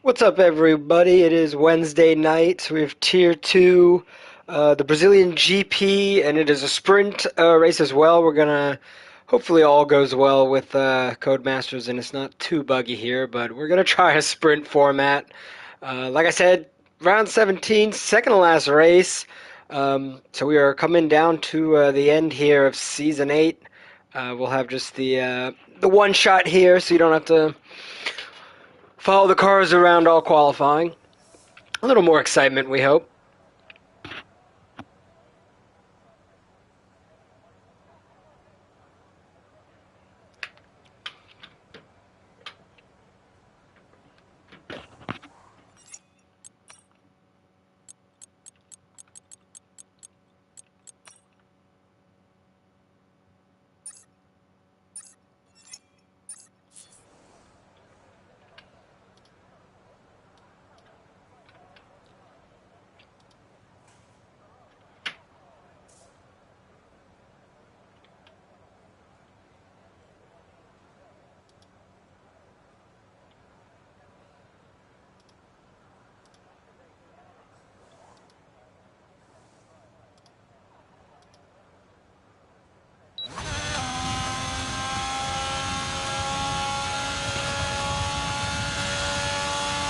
What's up, everybody? It is Wednesday night. We have Tier 2, the Brazilian GP, and it is a sprint race as well. We're gonna, hopefully all goes well with Codemasters and it's not too buggy here, but we're gonna try a sprint format. Like I said, round 17, second to last race. So we are coming down to the end here of Season 8. We'll have just the one shot here, so you don't have to follow the cars around all qualifying. A little more excitement, we hope.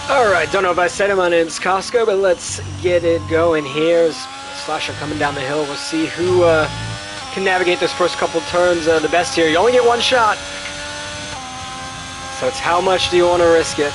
Alright, don't know if I said it, my name's Costco, but let's get it going here. Slasher coming down the hill. We'll see who can navigate those first couple turns the best here. You only get one shot, so it's how much do you want to risk it?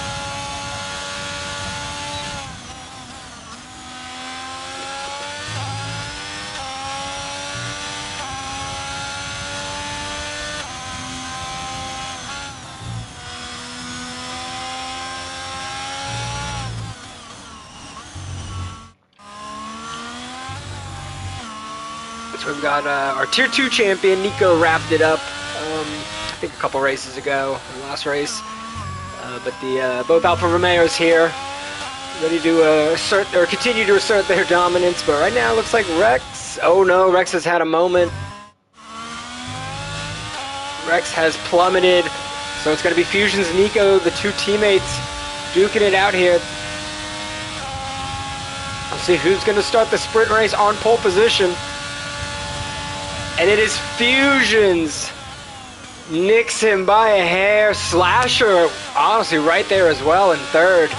So we've got our Tier 2 champion, Nico, wrapped it up, I think a couple races ago, the last race. But the both Alfa Romeos here, ready to assert or continue to assert their dominance. But right now it looks like Rex. Oh no, Rex has had a moment. Rex has plummeted. So it's going to be Fusion's Nico, the two teammates, duking it out here. We'll see who's going to start the sprint race on pole position. And it is Fusion's. Nicks him by a hair. Slasher, honestly, right there as well in third.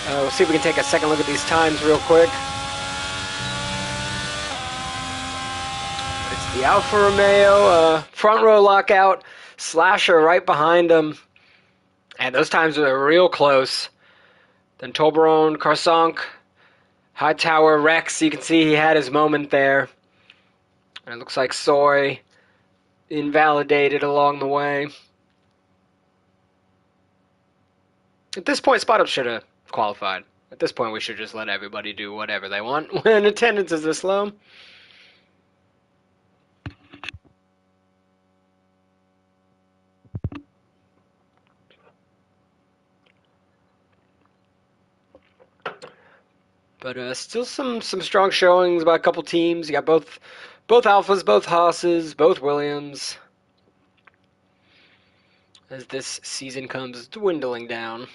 We'll see if we can take a second look at these times real quick. It's the Alfa Romeo front row lockout. Slasher right behind him. And those times are real close. Then Toblerone, Carsonk, Hightower, Rex. You can see he had his moment there. And it looks like Soy invalidated along the way. At this point, Spot Up should have qualified. At this point, we should just let everybody do whatever they want when attendance is this low. But still some strong showings by a couple teams. You got both Alphas, both Haas's, both Williams. As this season comes dwindling down.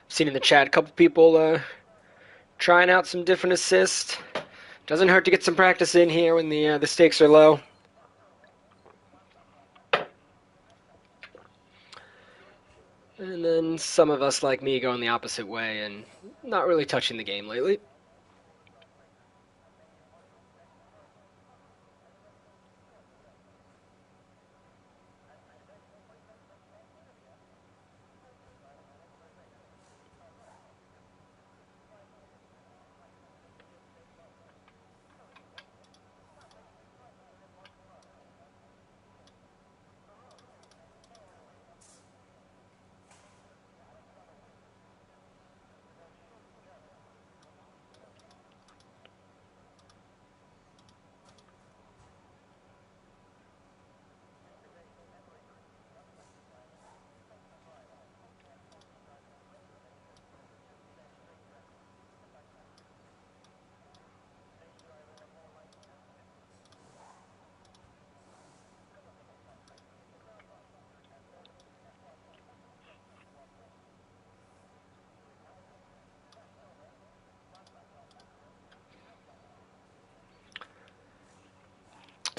Seen in the chat a couple people trying out some different assists. Doesn't hurt to get some practice in here when the stakes are low. And then some of us, like me, going the opposite way and not really touching the game lately.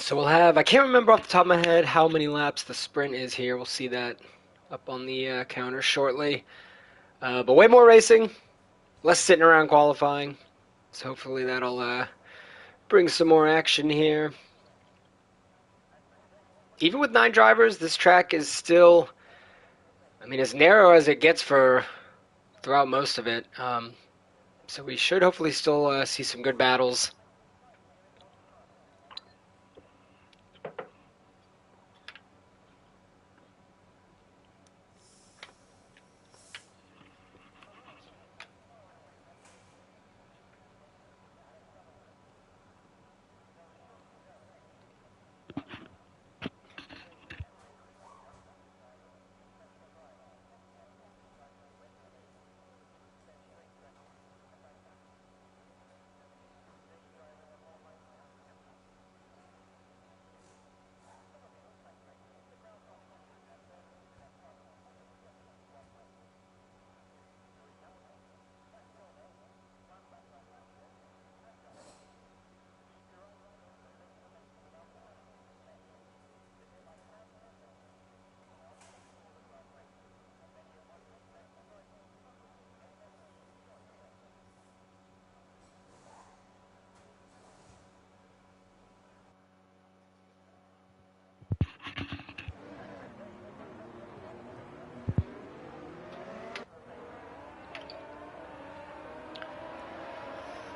So we'll have, I can't remember off the top of my head how many laps the sprint is here. We'll see that up on the counter shortly. But way more racing, less sitting around qualifying. So hopefully that'll bring some more action here. Even with 9 drivers, this track is still, I mean, as narrow as it gets for throughout most of it. So we should hopefully still see some good battles.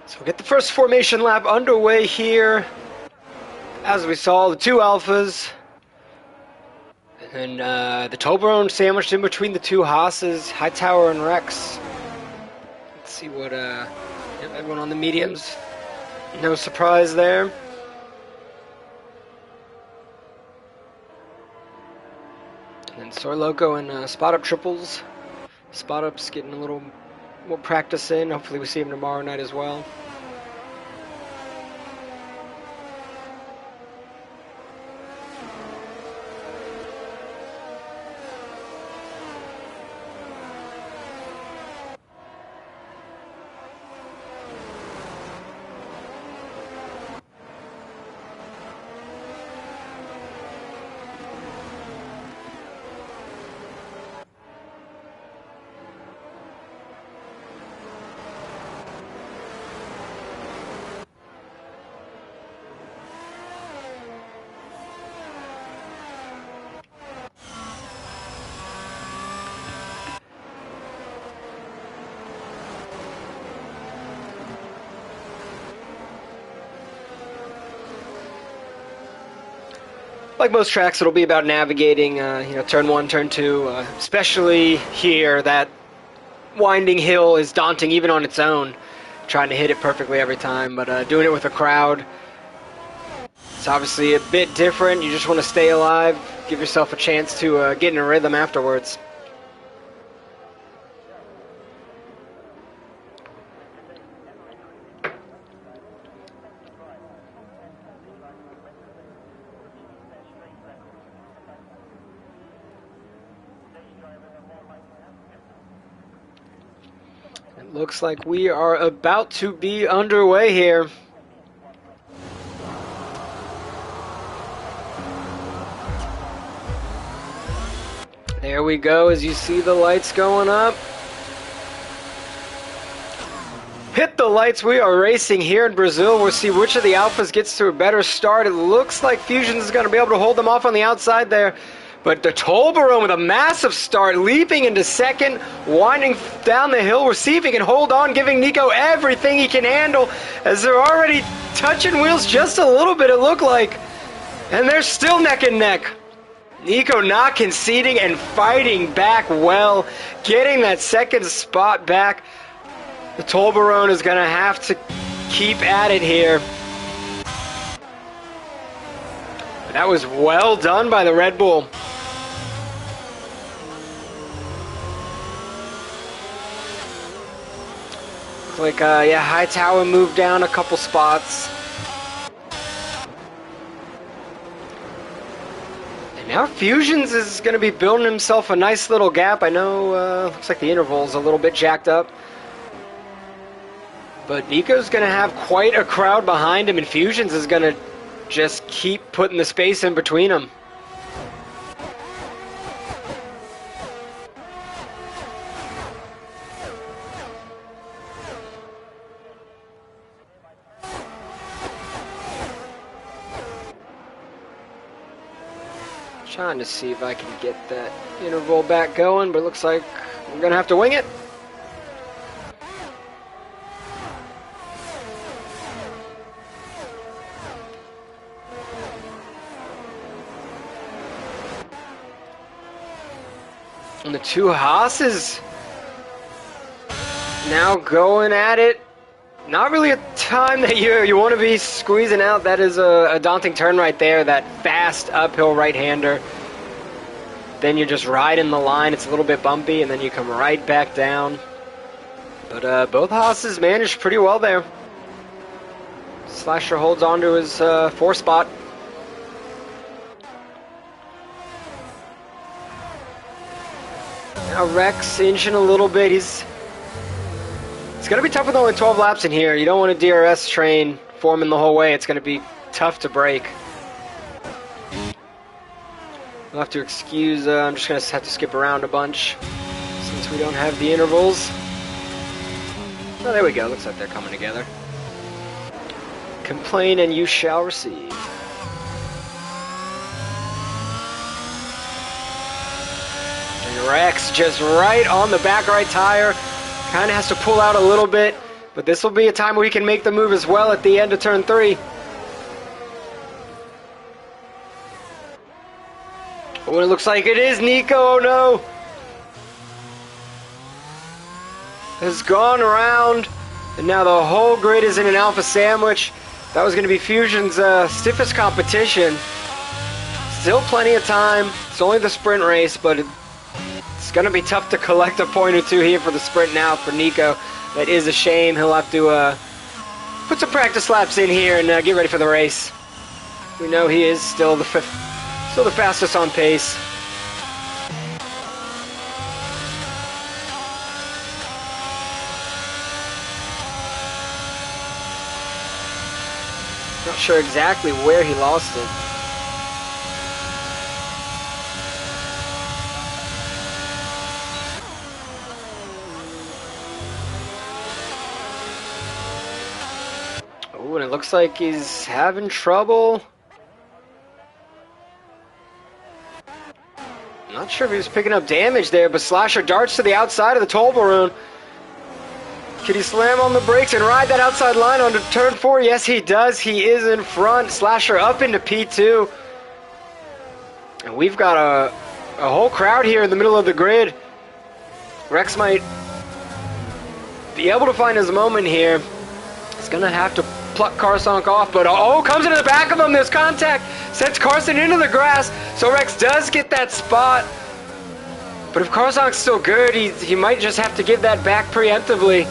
So we'll get the first formation lap underway here. As we saw, the 2 alphas. And the Toblerone sandwiched in between the 2 Haas's, Hightower and Rex. Let's see what, everyone on the mediums. No surprise there. And then Soy Loco and Spot Up triples. Spot Up's getting a little more practice in. Hopefully we see him tomorrow night as well. Like most tracks, it'll be about navigating, turn 1, turn 2, especially here. That winding hill is daunting even on its own, trying to hit it perfectly every time, but doing it with a crowd, it's obviously a bit different. You just want to stay alive, give yourself a chance to get in a rhythm afterwards. It looks like we are about to be underway here. There we go, as you see the lights going up. Hit the lights, we are racing here in Brazil. We'll see which of the Alphas gets to a better start. It looks like Fusions is going to be able to hold them off on the outside there. But the Toblerone with a massive start, leaping into second, winding down the hill. We'll see if he can hold on, giving Nico everything he can handle, as they're already touching wheels just a little bit, it looked like. And they're still neck and neck. Nico not conceding and fighting back well, getting that second spot back. The Toblerone is going to have to keep at it here. But that was well done by the Red Bull. Looks like, Hightower moved down a couple spots. And now Fusions is going to be building himself a nice little gap. I know, looks like the interval's a little bit jacked up. But Nico's going to have quite a crowd behind him, and Fusions is going to just keep putting the space in between them. Trying to see if I can get that interval back going, but it looks like we're going to have to wing it. And the two Haas's now going at it. Not really a time that you want to be squeezing out. That is a daunting turn right there, that fast uphill right-hander. Then you're just riding the line. It's a little bit bumpy, and then you come right back down. But both Haas's managed pretty well there. Slasher holds on to his 4 spot. Now Rex inching a little bit. It's going to be tough with only 12 laps in here. You don't want a DRS train forming the whole way. It's going to be tough to break. We'll have to excuse, I'm just going to have to skip around a bunch since we don't have the intervals. Oh, there we go. Looks like they're coming together. Complain and you shall receive. And Rex just right on the back right tire. Kind of has to pull out a little bit, but this will be a time where he can make the move as well at the end of turn 3. Oh, it looks like it is Nico. Oh no! Has gone around, and now the whole grid is in an alpha sandwich. That was going to be Fusion's stiffest competition. Still plenty of time. It's only the sprint race, but it's going to be tough to collect a point or two here for the sprint now for Nico. That is a shame. He'll have to put some practice laps in here and get ready for the race. We know he is still the fastest on pace. Not sure exactly where he lost it. Oh, and it looks like he's having trouble. Not sure if he was picking up damage there, but Slasher darts to the outside of the toll balloon. Can he slam on the brakes and ride that outside line onto turn 4? Yes, he does. He is in front. Slasher up into P2. And we've got a whole crowd here in the middle of the grid. Rex might be able to find his moment here. He's going to have to pluck Carson off, but oh, comes into the back of him. There's contact. Sends Carson into the grass. So Rex does get that spot. But if Carson's still good, he might just have to give that back preemptively.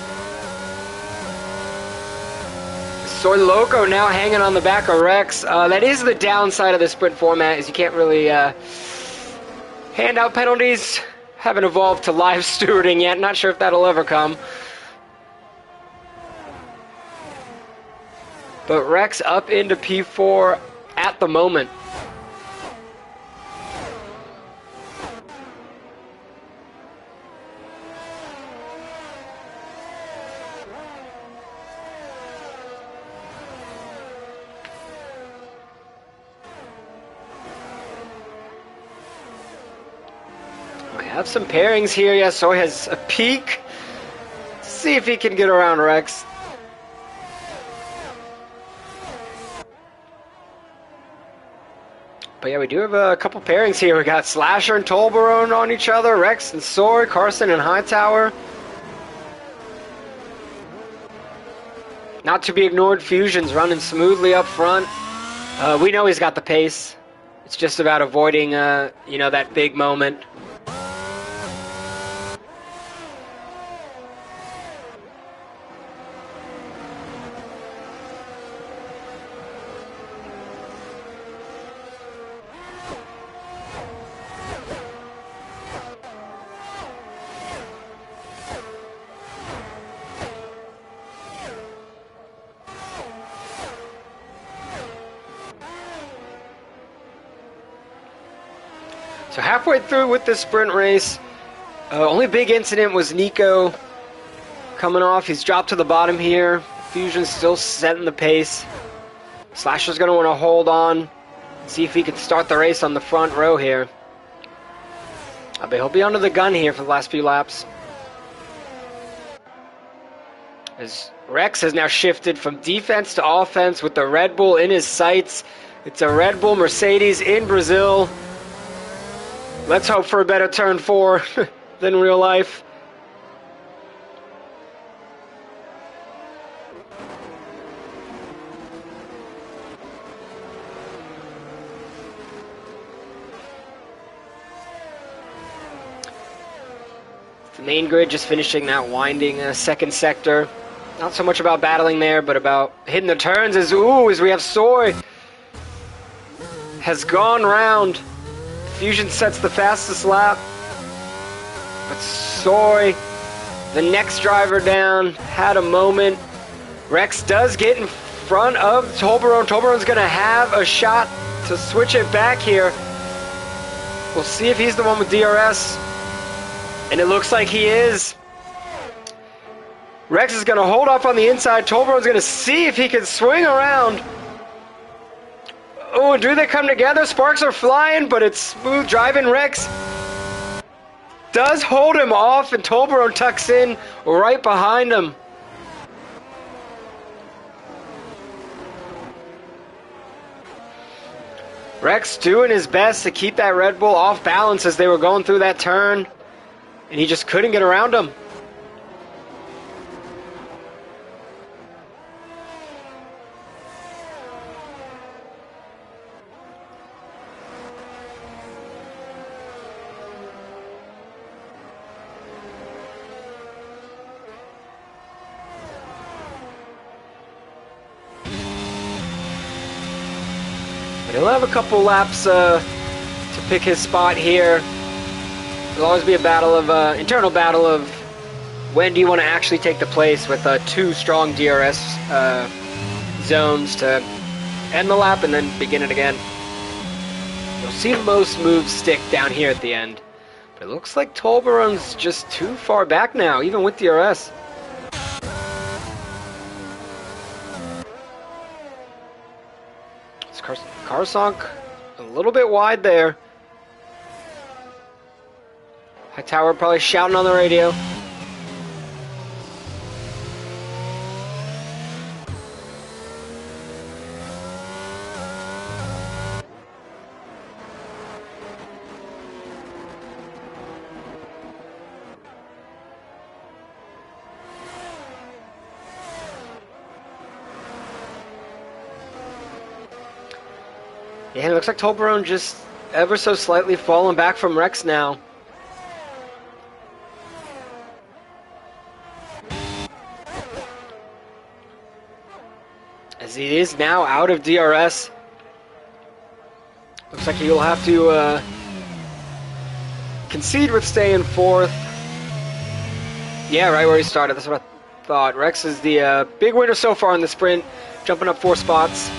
Soy Loco now hanging on the back of Rex. That is the downside of the sprint format, is you can't really hand out penalties. Haven't evolved to live stewarding yet. Not sure if that'll ever come. But Rex up into P4 at the moment. We have some pairings here. Yeah, Soy has a peek. Let's see if he can get around Rex. But yeah, we do have a couple pairings here. We got Slasher and Tolbarone on each other, Rex and Soy, Carson and Hightower. Not to be ignored, Fusion's running smoothly up front. We know he's got the pace. It's just about avoiding, that big moment. So halfway through with this sprint race, only big incident was Nico coming off. He's dropped to the bottom here. Fusion's still setting the pace. Slasher's going to want to hold on, see if he can start the race on the front row here. But he'll be under the gun here for the last few laps. As Rex has now shifted from defense to offense with the Red Bull in his sights. It's a Red Bull Mercedes in Brazil. Let's hope for a better turn 4 than real life. The main grid just finishing that winding second sector. Not so much about battling there, but about hitting the turns as we have Soy has gone round. Fusion sets the fastest lap. But Soy, the next driver down, had a moment. Rex does get in front of Toblerone. Toblerone's going to have a shot to switch it back here. We'll see if he's the one with DRS. And it looks like he is. Rex is going to hold off on the inside. Toblerone's going to see if he can swing around. Oh, do they come together? Sparks are flying, but it's smooth driving. Rex does hold him off, and Toblerone tucks in right behind him. Rex doing his best to keep that Red Bull off balance as they were going through that turn. And he just couldn't get around him. But he'll have a couple laps to pick his spot here. There'll always be a battle of internal battle of when do you want to actually take the place with 2 strong DRS zones to end the lap and then begin it again. You'll see most moves stick down here at the end. But it looks like Toblerone's just too far back now, even with DRS. Carsonk a little bit wide there. Hightower probably shouting on the radio. Yeah, it looks like Toblerone just ever so slightly falling back from Rex now. As he is now out of DRS. Looks like he'll have to concede with staying 4th. Yeah, right where he started. That's what I thought. Rex is the big winner so far in the sprint, jumping up 4 spots.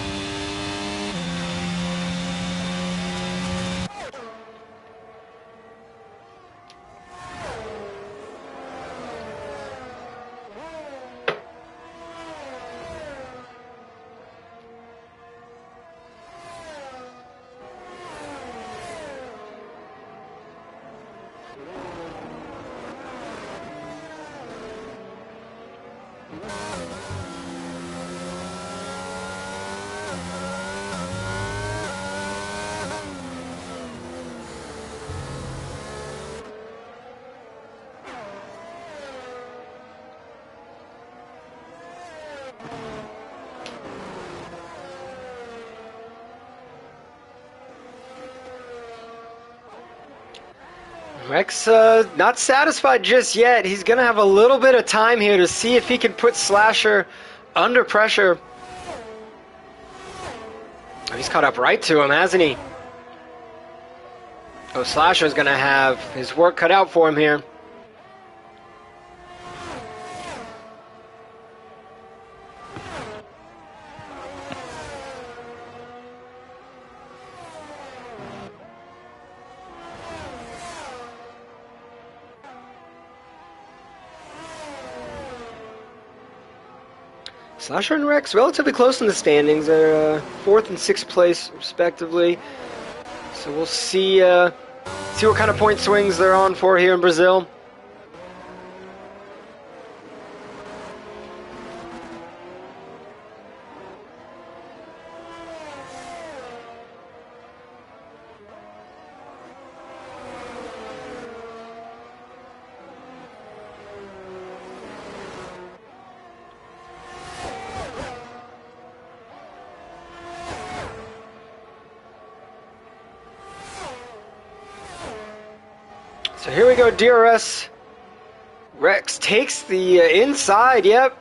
Rex not satisfied just yet. He's going to have a little bit of time here to see if he can put Slasher under pressure. He's caught up right to him, hasn't he? Oh, Slasher's going to have his work cut out for him here. Slasher and Rex relatively close in the standings. They're 4th and 6th place, respectively. So we'll see what kind of point swings they're on for here in Brazil. So here we go, DRS. Rex takes the inside, yep.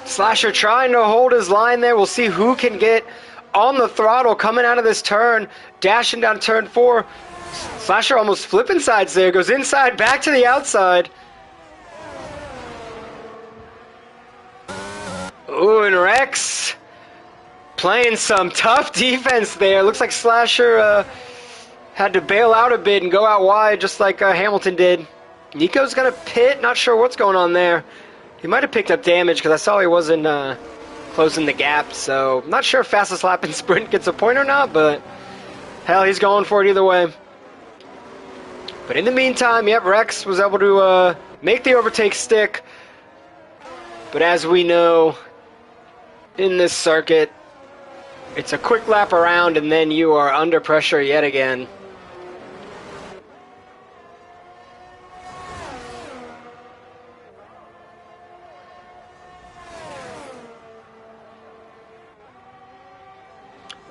Slasher trying to hold his line there. We'll see who can get on the throttle coming out of this turn. Dashing down turn 4. Slasher almost flipping sides there. Goes inside, back to the outside. Ooh, and Rex playing some tough defense there. Looks like Slasher had to bail out a bit and go out wide just like Hamilton did. Nico's going to pit. Not sure what's going on there. He might have picked up damage because I saw he wasn't closing the gap. So I'm not sure if fastest lap in sprint gets a point or not, but hell, he's going for it either way. But in the meantime, yep, Rex was able to make the overtake stick. But as we know, in this circuit, it's a quick lap around and then you are under pressure yet again.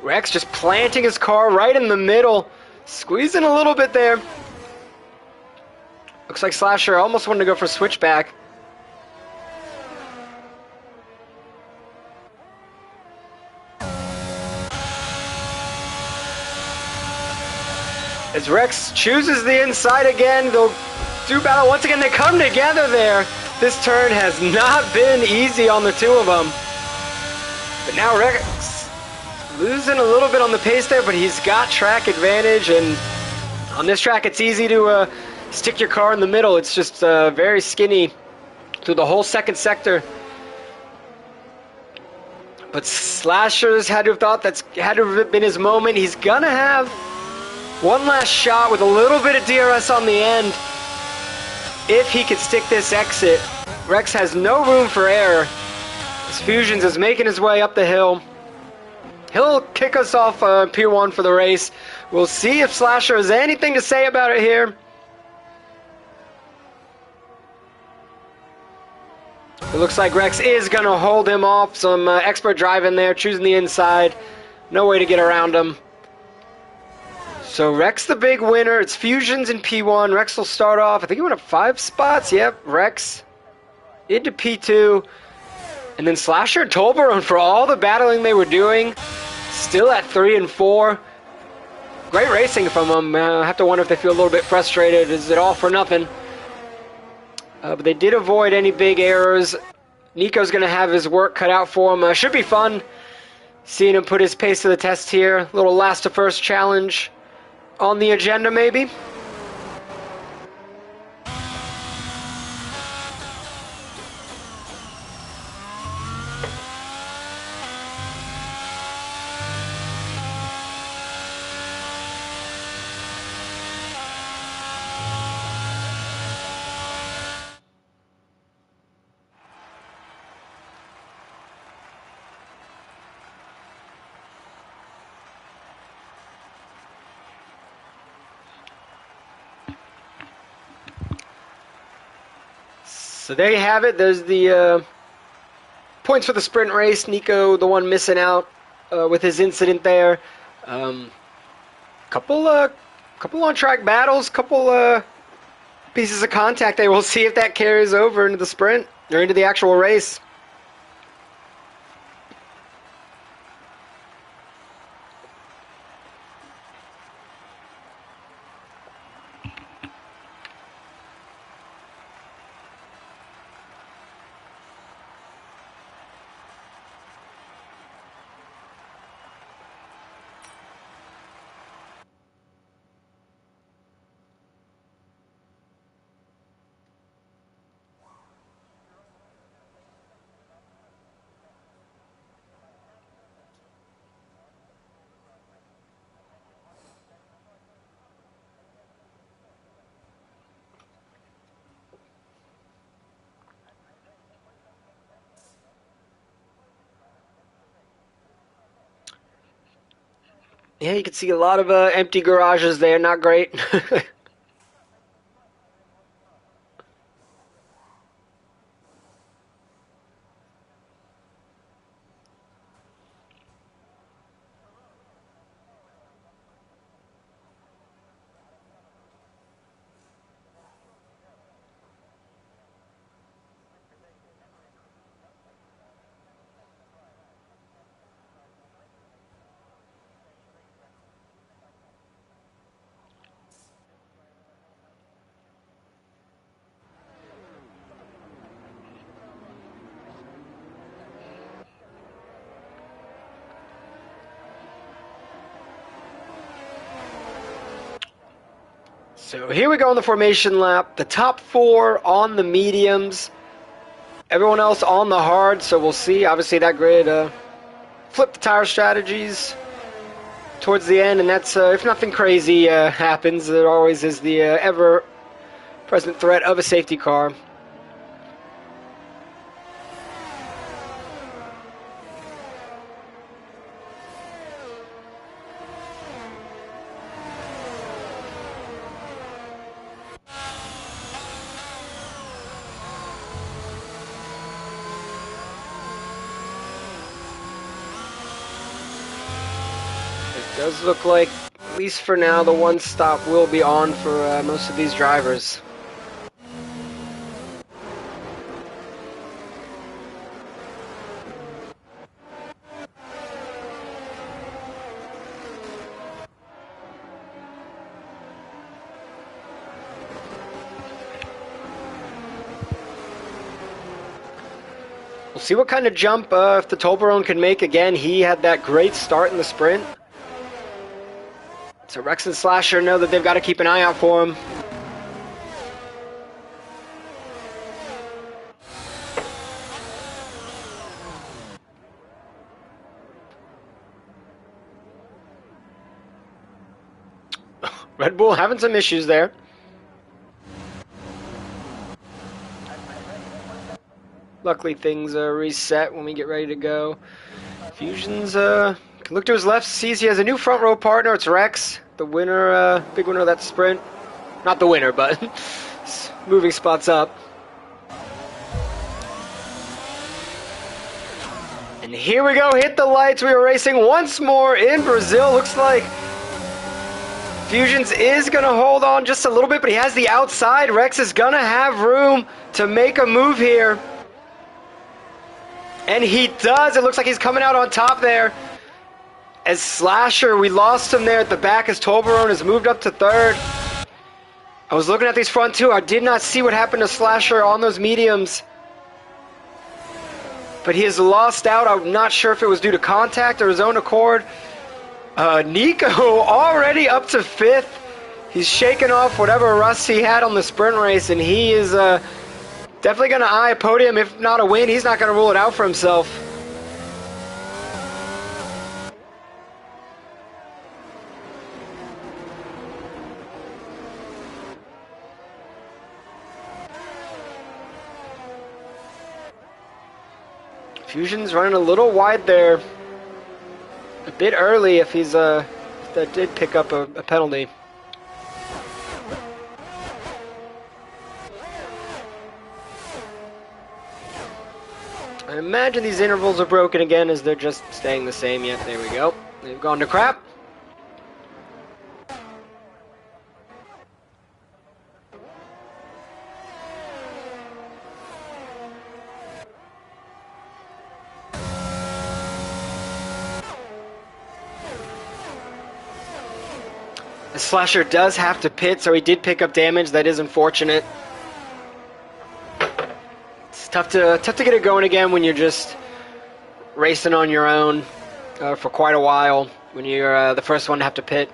Rex just planting his car right in the middle, squeezing a little bit there. Looks like Slasher almost wanted to go for a switchback. As Rex chooses the inside again, they'll do battle once again. They come together there. This turn has not been easy on the two of them. But now Rex losing a little bit on the pace there, but he's got track advantage. And on this track, it's easy to stick your car in the middle. It's just very skinny through the whole second sector. But Slasher's had to have thought that's had to have been his moment. He's gonna have one last shot with a little bit of DRS on the end. If he could stick this exit, Rex has no room for error. As Fusions is making his way up the hill. He'll kick us off Pier 1 for the race. We'll see if Slasher has anything to say about it here. It looks like Rex is going to hold him off. Some expert driving there, choosing the inside. No way to get around him. So Rex the big winner. It's Fusions in P1. Rex will start off. I think he went up 5 spots. Yep, Rex into P2. And then Slasher and Tolbarone, for all the battling they were doing, still at 3 and 4. Great racing from them. I have to wonder if they feel a little bit frustrated. Is it all for nothing? But they did avoid any big errors. Nico's going to have his work cut out for him. Should be fun seeing him put his pace to the test here. A little last to first challenge on the agenda, maybe. So there you have it. There's the points for the sprint race. Nico, the one missing out with his incident there. Couple on-track battles, couple pieces of contact there. We'll see if that carries over into the sprint or into the actual race. Yeah, you can see a lot of empty garages there. Not great. So here we go on the formation lap. The top 4 on the mediums. Everyone else on the hard, so we'll see. Obviously, that grid flipped the tire strategies towards the end, and that's if nothing crazy happens. There always is the ever-present threat of a safety car. It does look like, at least for now, the one stop will be on for most of these drivers. We'll see what kind of jump if the Toblerone can make again. He had that great start in the sprint. So Rex and Slasher know that they've got to keep an eye out for him. Red Bull having some issues there. Luckily things reset when we get ready to go. Fusion's can look to his left, sees he has a new front row partner. It's Rex, the winner, big winner of that sprint. Not the winner, but moving spots up. And here we go, hit the lights. We are racing once more in Brazil. Looks like Fusions is going to hold on just a little bit, but he has the outside. Rex is going to have room to make a move here. And he does. It looks like he's coming out on top there. As Slasher, we lost him there at the back as Toblerone has moved up to third. I was looking at these front two. I did not see what happened to Slasher on those mediums. But he has lost out. I'm not sure if it was due to contact or his own accord. Nico already up to fifth. He's shaking off whatever rust he had on the sprint race, and he is definitely going to eye a podium, if not a win. He's not going to rule it out for himself. Fusion's running a little wide there. A bit early if he's if that did pick up a penalty. I imagine these intervals are broken again as they're just staying the same yet. There we go. They've gone to crap. The Slasher does have to pit, so he did pick up damage. That is unfortunate. It's tough to get it going again when you're just racing on your own for quite a while, when you're the first one to have to pit.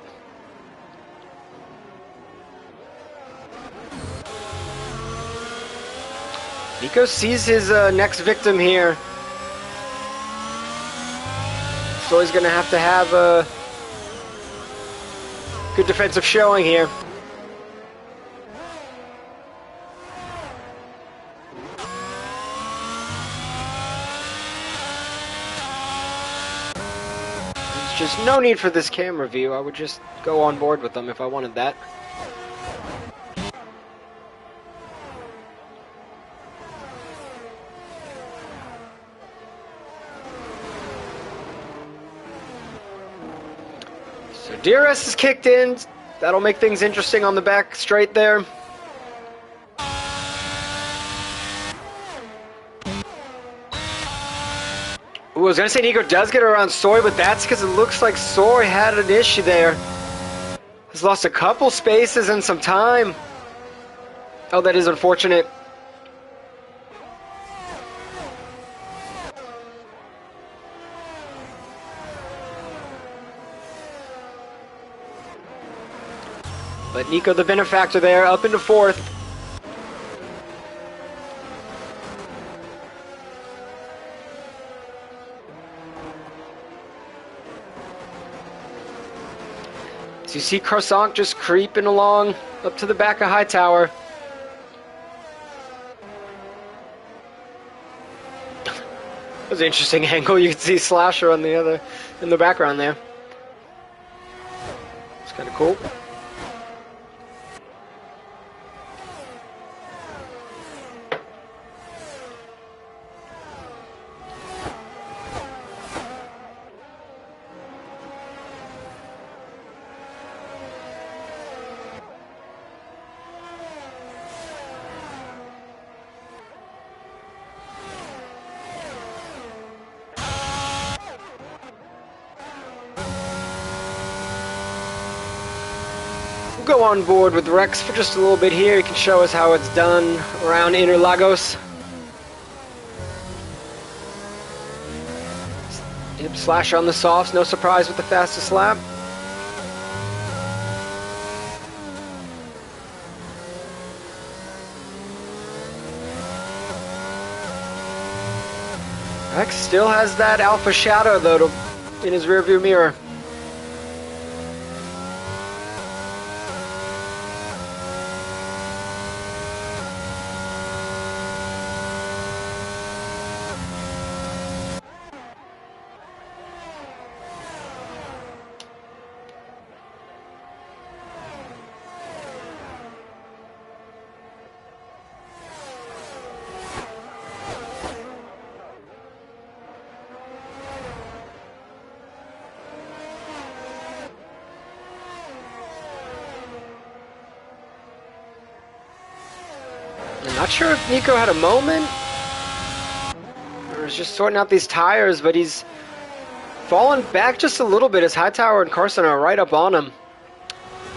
Nico sees his next victim here. So he's going to have a good defensive showing here. which is no need for this camera view. I would just go on board with them if I wanted that. So DRS is kicked in. That'll make things interesting on the back straight there. Ooh, I was gonna say Nico does get around Soy, but that's because it looks like Soy had an issue there. He's lost a couple spaces and some time. Oh, that is unfortunate. But Nico the benefactor there, up into fourth. So you see Croissant just creeping along up to the back of Hightower. That was an interesting angle. You can see Slasher on the other in the background there. It's kind of cool. Go on board with Rex for just a little bit here. He can show us how it's done around Interlagos. Yep, Slasher on the softs, no surprise with the fastest lap. Rex still has that alpha shadow though in his rearview mirror. I'm not sure if Nico had a moment or was just sorting out these tires, but he's fallen back just a little bit as Hightower and Carson are right up on him.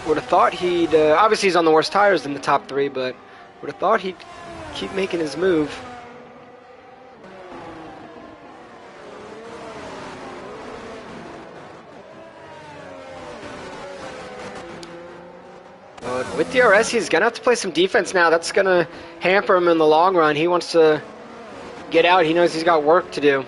Would have thought he'd, obviously he's on the worst tires in the top three, but would have thought he'd keep making his move. But with DRS, he's going to have to play some defense now. That's going to hamper him in the long run. He wants to get out. He knows he's got work to do.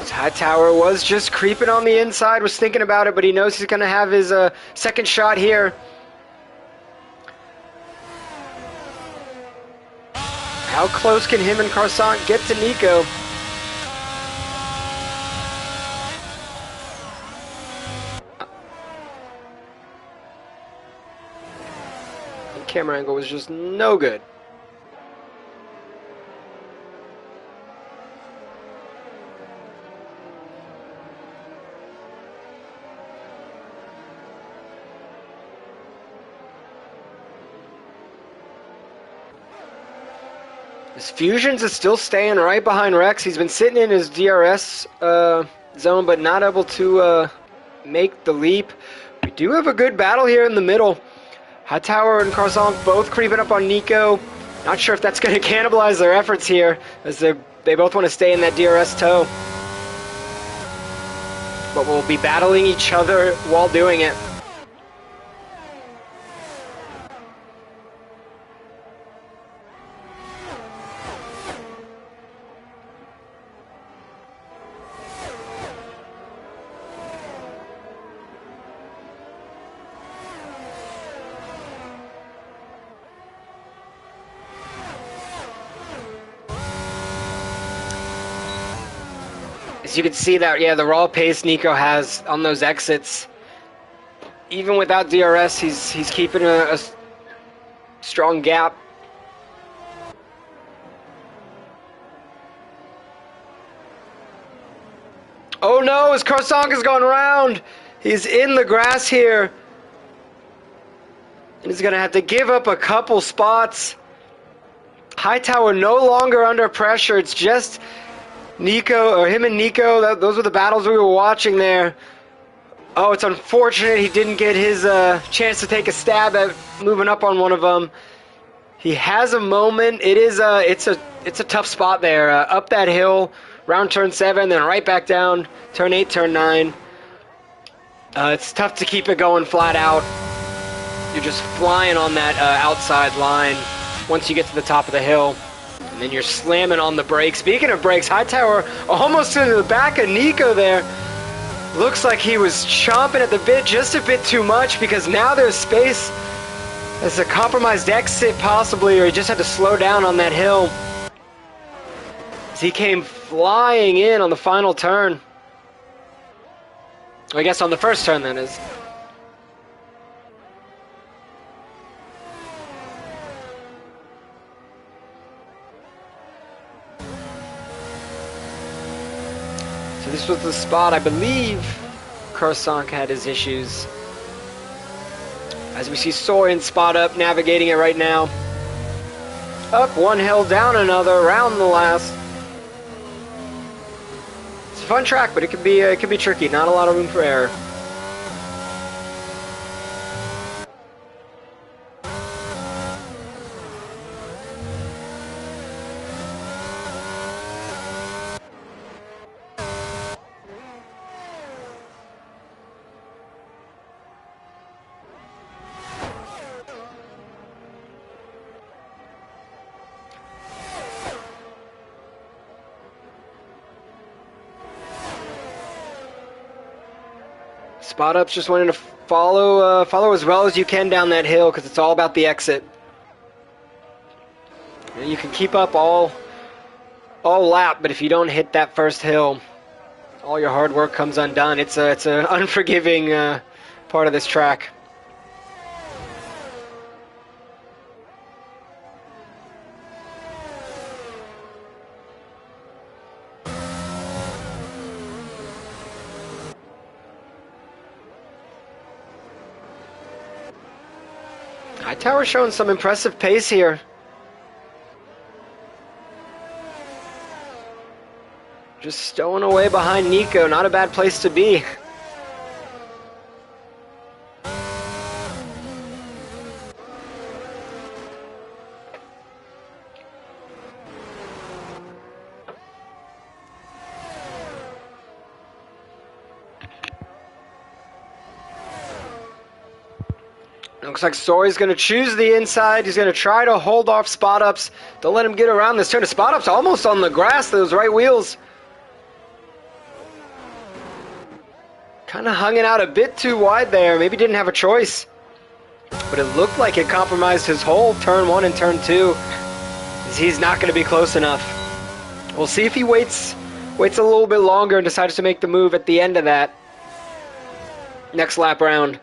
Hightower was just creeping on the inside, was thinking about it, but he knows he's going to have his second shot here. How close can him and Croissant get to Nico? The camera angle was just no good. His Fusions is still staying right behind Rex. He's been sitting in his DRS zone, but not able to make the leap. We do have a good battle here in the middle. Hightower and Croissant both creeping up on Nico. Not sure if that's going to cannibalize their efforts here, as they both want to stay in that DRS toe. But we'll be battling each other while doing it. As you can see that, yeah, the raw pace Nico has on those exits. Even without DRS, he's keeping a strong gap. Oh no, his Karsanka's gone around. He's in the grass here. And he's gonna have to give up a couple spots. Hightower no longer under pressure. It's just Nico, or him and Nico. Those were the battles we were watching there. Oh, it's unfortunate he didn't get his chance to take a stab at moving up on one of them. He has a moment. It's a tough spot there. Up that hill, round turn 7, then right back down, turn 8, turn 9. It's tough to keep it going flat out. You're just flying on that outside line once you get to the top of the hill. And then you're slamming on the brakes. Speaking of brakes, Hightower almost to the back of Nico there. Looks like he was chomping at the bit just a bit too much, because now there's space. There's a compromised exit possibly, or he just had to slow down on that hill. As he came flying in on the final turn. I guess on the first turn, that is. So this was the spot, I believe, Karsanka had his issues. As we see Soren spot up, navigating it right now. Up one hill, down another, around the last. It's a fun track, but it could be tricky. Not a lot of room for error. Spot Up's just wanting to follow as well as you can down that hill, because it's all about the exit. And you can keep up all lap, but if you don't hit that first hill, all your hard work comes undone. It's an unforgiving part of this track. Hightower showing some impressive pace here. Just stowing away behind Nico, not a bad place to be. Looks like Sori's going to choose the inside. He's going to try to hold off Spot Ups. Don't let him get around this turn. The Spot Ups almost on the grass, those right wheels. Kind of hung it out a bit too wide there. Maybe didn't have a choice. But it looked like it compromised his whole turn 1 and turn 2. He's not going to be close enough. We'll see if he waits a little bit longer and decides to make the move at the end of that next lap round.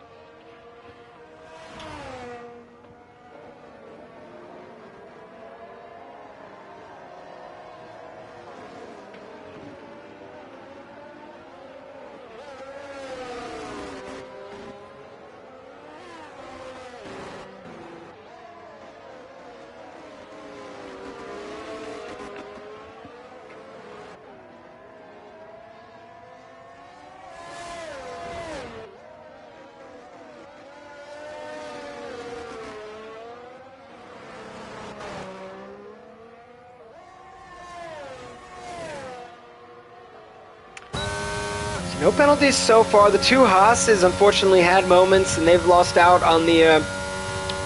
No penalties so far. The two Haas's unfortunately had moments, and they've lost out on the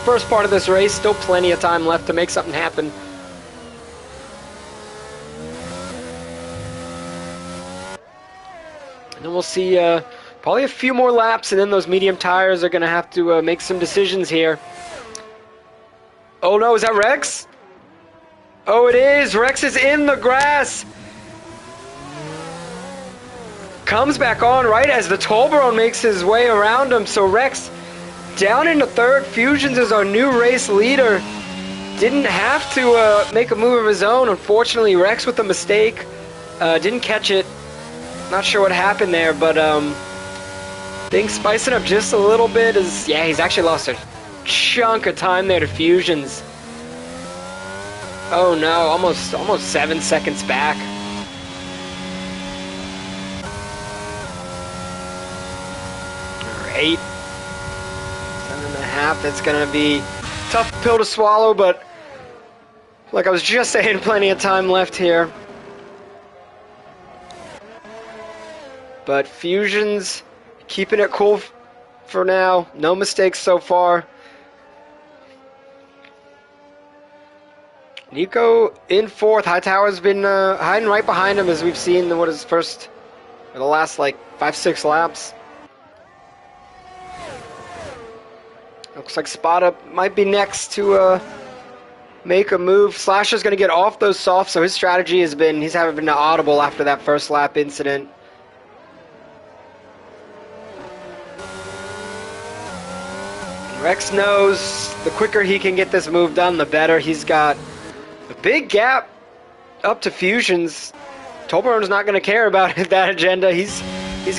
first part of this race. Still plenty of time left to make something happen. And then we'll see probably a few more laps, and then those medium tires are going to have to make some decisions here. Oh no, is that Rex? Oh, it is. Rex is in the grass. comes back on right as the Tolbarone makes his way around him. So Rex down into third. Fusions is our new race leader. Didn't have to make a move of his own. Unfortunately, Rex with a mistake. Didn't catch it. Not sure what happened there, but things spicing up just a little bit. Yeah, he's actually lost a chunk of time there to Fusions. Oh no, almost 7 seconds back. Alright. 7.5, that's gonna be a tough pill to swallow, but like I was just saying, plenty of time left here. But Fusions keeping it cool for now. No mistakes so far. Nico in fourth. Hightower's been hiding right behind him as we've seen the last like 5-6 laps. Looks like Spot Up might be next to make a move. Slasher's going to get off those softs, so his strategy has been, he's having been audible after that first lap incident. Rex knows the quicker he can get this move done, the better. He's got a big gap up to Fusions. Tolbarone's not going to care about that agenda. He's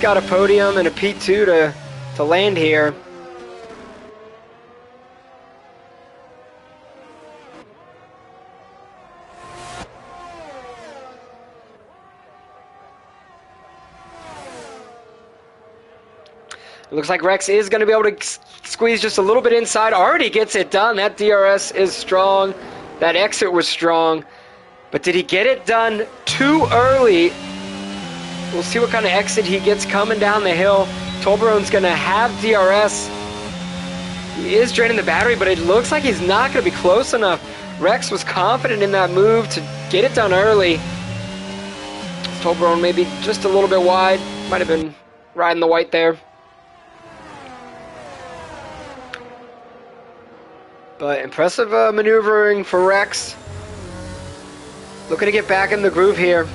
got a podium and a P2 to land here. It looks like Rex is going to be able to squeeze just a little bit inside. Already gets it done. That DRS is strong. That exit was strong. But did he get it done too early? We'll see what kind of exit he gets coming down the hill. Tolbarone's going to have DRS. He is draining the battery, but it looks like he's not going to be close enough. Rex was confident in that move to get it done early. Tolbarone maybe just a little bit wide. Might have been riding the white there. But impressive maneuvering for Rex. Looking to get back in the groove here.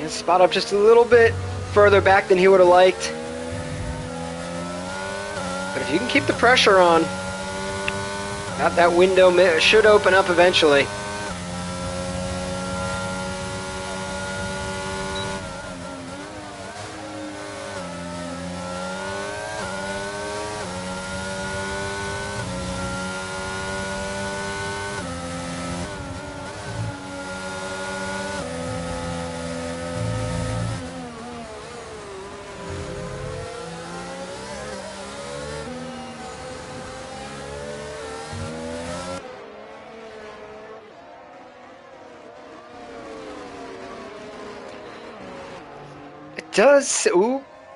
Spot Up just a little bit further back than he would have liked. But if you can keep the pressure on, that window should open up eventually.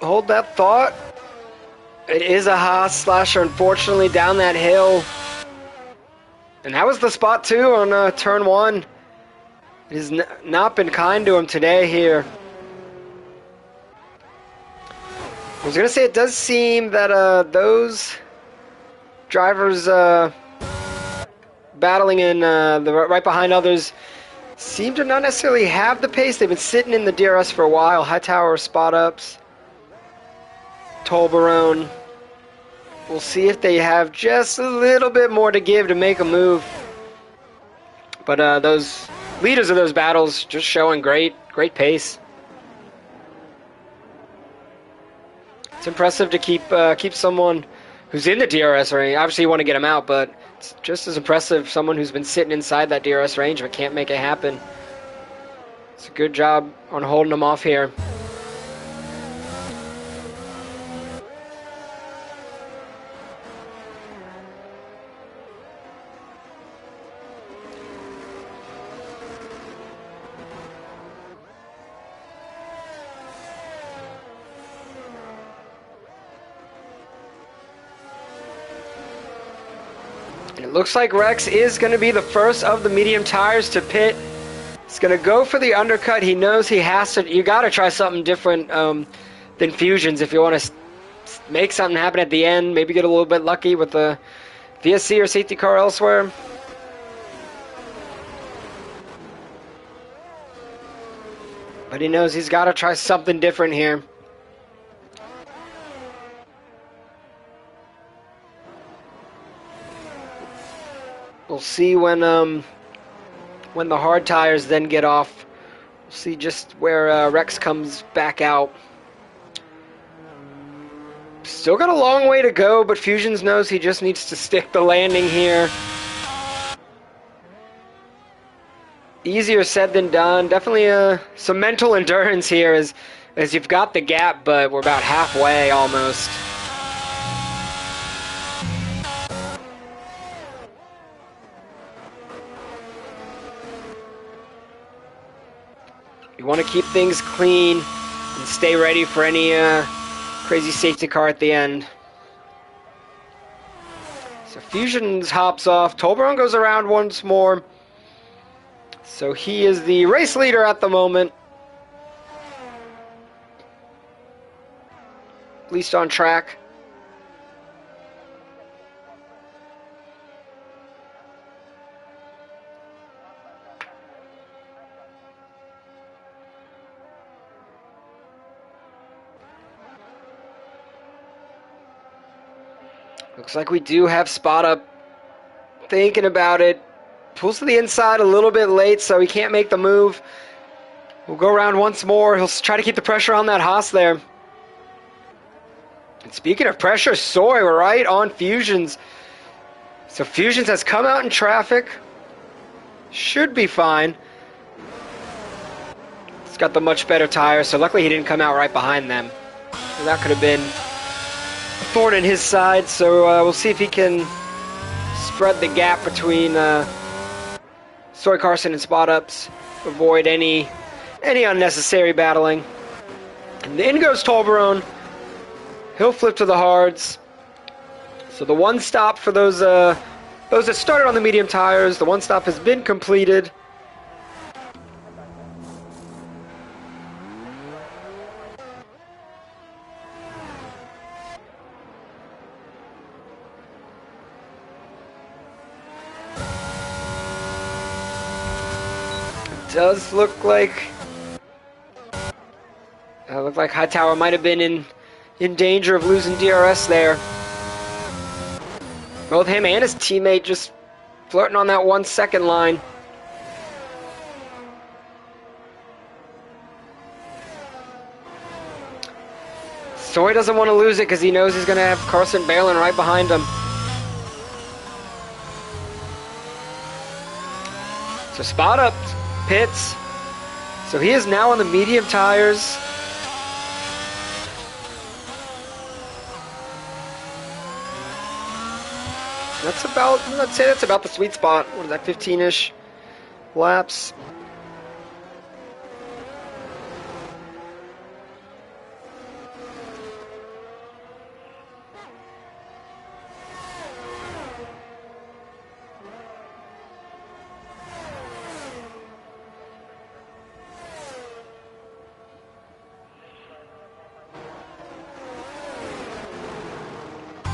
Hold that thought. It is a Haas Slasher, unfortunately, down that hill. And that was the spot, too, on turn 1. It has not been kind to him today here. I was going to say, it does seem that those drivers battling in right behind others seem to not necessarily have the pace. They've been sitting in the DRS for a while. Hightower Spot Ups. Tolbarone. We'll see if they have just a little bit more to give to make a move. But those leaders of those battles just showing great pace. It's impressive to keep someone who's in the DRS range. Obviously you want to get him out, but it's just as impressive someone who's been sitting inside that DRS range but can't make it happen. It's a good job on holding him off here. And it looks like Rex is going to be the first of the medium tires to pit. He's going to go for the undercut. He knows he has to. You got to try something different than Fusions if you want to make something happen at the end. Maybe get a little bit lucky with the VSC or safety car elsewhere. But he knows he's got to try something different here. We'll see when the hard tires then get off. We'll see just where Rex comes back out. Still got a long way to go, but Fusions knows he just needs to stick the landing here. Easier said than done. Definitely some mental endurance here as you've got the gap, but we're about halfway almost. You want to keep things clean and stay ready for any crazy safety car at the end. So Fusions hops off. Tolbaron goes around once more. So he is the race leader at the moment. At least on track. Looks like we do have Spot Up thinking about it. Pulls to the inside a little bit late, so he can't make the move. We'll go around once more. He'll try to keep the pressure on that Haas there. And speaking of pressure, Soy, we're right on Fusions. So Fusions has come out in traffic. Should be fine. He's got the much better tire, so luckily he didn't come out right behind them. And that could have been a thorn in his side, so we'll see if he can spread the gap between Soy Carson and Spot Ups. Avoid any unnecessary battling. And in goes Tolbaron. He'll flip to the hards. So the one stop for those that started on the medium tires, the one stop has been completed. Does look like Hightower might have been in danger of losing DRS there. Both him and his teammate just flirting on that 1 second line. Soy doesn't want to lose it because he knows he's going to have Carson bailing right behind him. So Spot Up pits. So he is now on the medium tires. That's about, let's say that's about the sweet spot. What is that, 15-ish laps?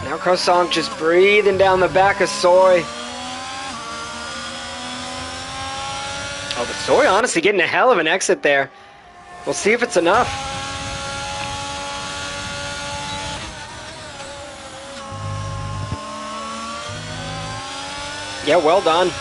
Now Croissant just breathing down the back of Soy. Oh, but Soy honestly getting a hell of an exit there. We'll see if it's enough. Yeah, well done.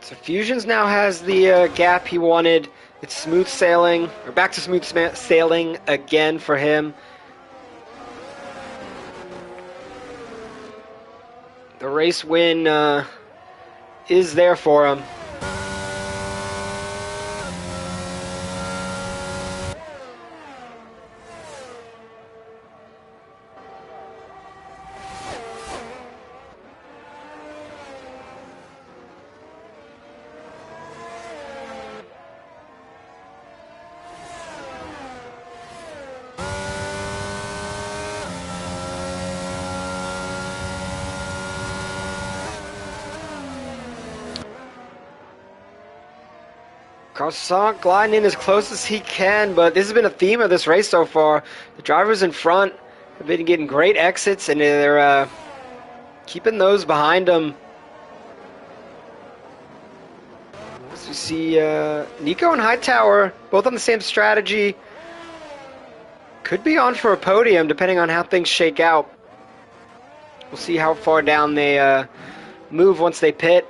So Fusions now has the gap he wanted. It's smooth sailing, or back to smooth sailing again for him. The race win is there for him. Croissant gliding in as close as he can, but this has been a theme of this race so far. The drivers in front have been getting great exits, and they're keeping those behind them. As you see, Nico and Hightower both on the same strategy. Could be on for a podium, depending on how things shake out. We'll see how far down they move once they pit.